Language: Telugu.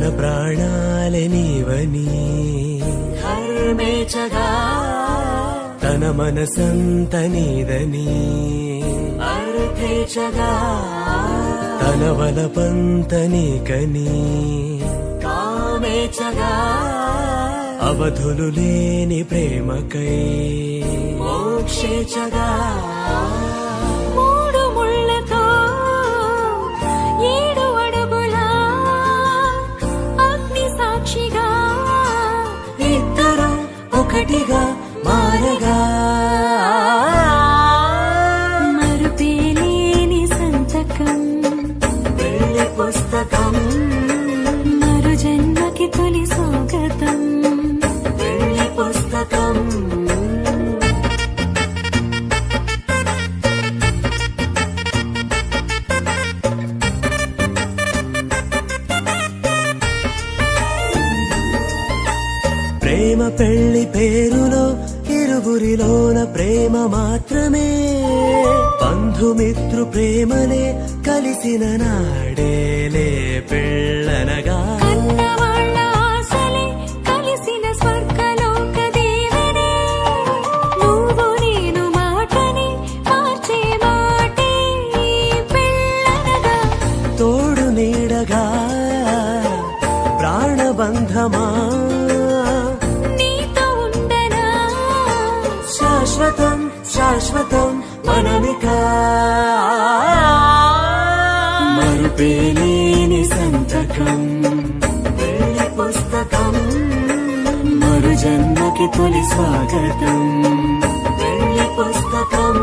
తన ప్రాణాలే నీవని ధర్మేచగా తన మనసంత నీదని అర్థేచగా తన వలపంత నీకని కామేచగా అవధులు లేని ప్రేమకై మోక్షేచగా మూడు ముళ్ళతో 7 అడుగుల అగ్ని సాక్షిగా ఇద్దరం ఒకటిగా మారగా మరుపేలేని సంతకం పెళ్లి పుస్తకం మరు జన్మకి తొలి స్వాగతం పెళ్లి పుస్తకం ప్రేమ పెళ్లి పేరులో ఇరువురిలోన ప్రేమ మాత్రమే బంధుమిత్రు ప్రేమలే కలిసిన నాడేలే పెళ్ళనగా కన్నవాళ్ళ ఆశలే కలిసిన స్వర్గలోక దేవనే నువ్వు నేను మాటని మార్చే మాటే పెళ్ళనగా తోడు నీడగా ప్రాణబంధమా నీతో ఉండనా శాశ్వతం శాశ్వతం మనమిక మరుపేలేని సంతకం పెళ్లి పుస్తకం మరు జన్మకి తొలి స్వాగతం పెళ్లి పుస్తకం